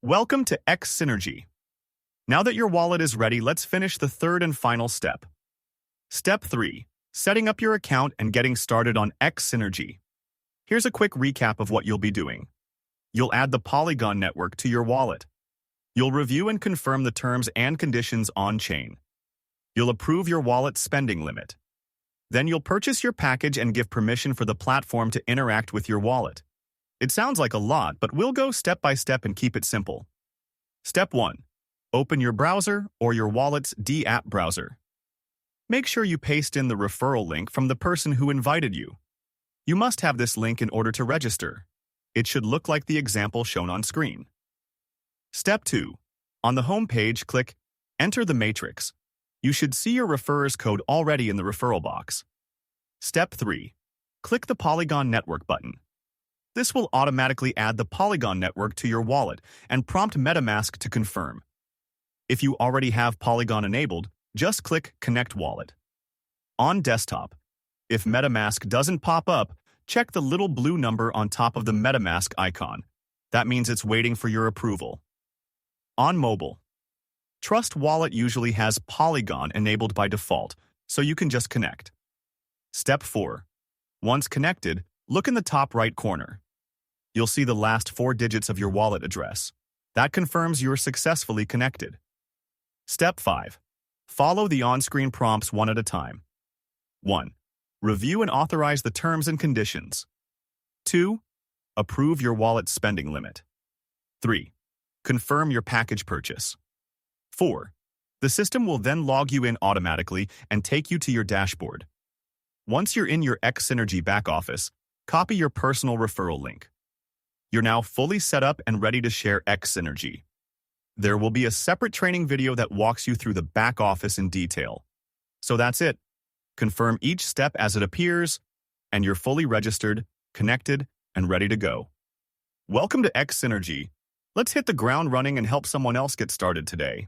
Welcome to Xsynergy. Now that your wallet is ready, let's finish the third and final step. Step 3. Setting up your account and getting started on Xsynergy. Here's a quick recap of what you'll be doing. You'll add the Polygon network to your wallet. You'll review and confirm the terms and conditions on-chain. You'll approve your wallet's spending limit. Then you'll purchase your package and give permission for the platform to interact with your wallet. It sounds like a lot, but we'll go step by step and keep it simple. Step 1. Open your browser or your wallet's DApp browser. Make sure you paste in the referral link from the person who invited you. You must have this link in order to register. It should look like the example shown on screen. Step 2. On the home page, click Enter the Matrix. You should see your referrer's code already in the referral box. Step 3. Click the Polygon Network button. This will automatically add the Polygon network to your wallet and prompt MetaMask to confirm. If you already have Polygon enabled, just click Connect Wallet. On desktop, if MetaMask doesn't pop up, check the little blue number on top of the MetaMask icon. That means it's waiting for your approval. On mobile, Trust Wallet usually has Polygon enabled by default, so you can just connect. Step 4. Once connected, look in the top right corner. You'll see the last 4 digits of your wallet address. That confirms you're successfully connected. Step 5. Follow the on-screen prompts one at a time. 1. Review and authorize the terms and conditions. 2. Approve your wallet's spending limit. 3. Confirm your package purchase. 4. The system will then log you in automatically and take you to your dashboard. Once you're in your Xsynergy back office, copy your personal referral link. You're now fully set up and ready to share Xsynergy. There will be a separate training video that walks you through the back office in detail. So that's it. Confirm each step as it appears, and you're fully registered, connected, and ready to go. Welcome to Xsynergy. Let's hit the ground running and help someone else get started today.